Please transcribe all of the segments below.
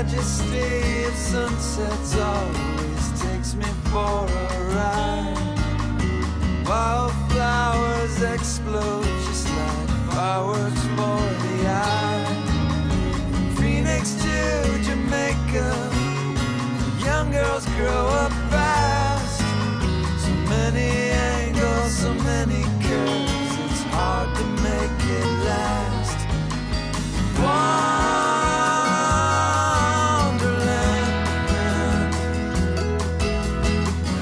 majesty of sunsets always takes me for a ride. Wildflowers explode just like fireworks for the eye. Phoenix to Jamaica, young girls grow up fast. So many angles, so many curves, it's hard to make it last. Wonderland,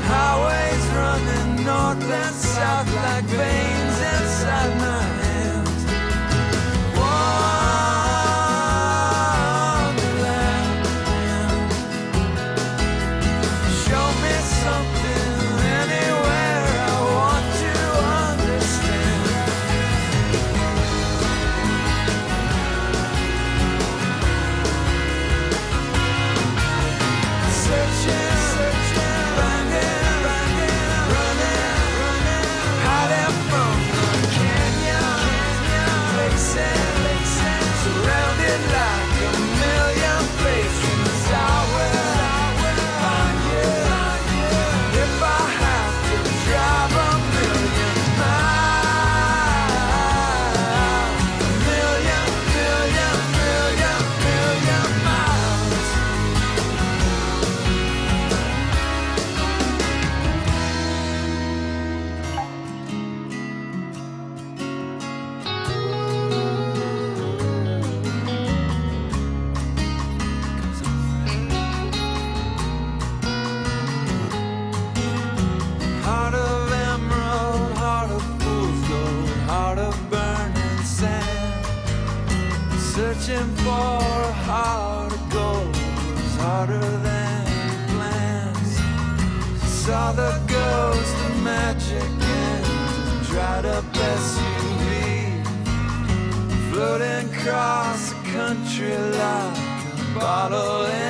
highways running north and south like veins inside my hands. Wonderland, show me something anywhere I want to understand. Searching, finding, running, hiding from the canyon, places, surrounded like a million places. I will find you if I have to drive a million miles, a million miles. Heart of emerald, heart of fool's gold, heart of burning sand. Searching for a heart of gold was harder than plans. Saw the ghost of magic in a dried up SUV, floating across the country like a bottle in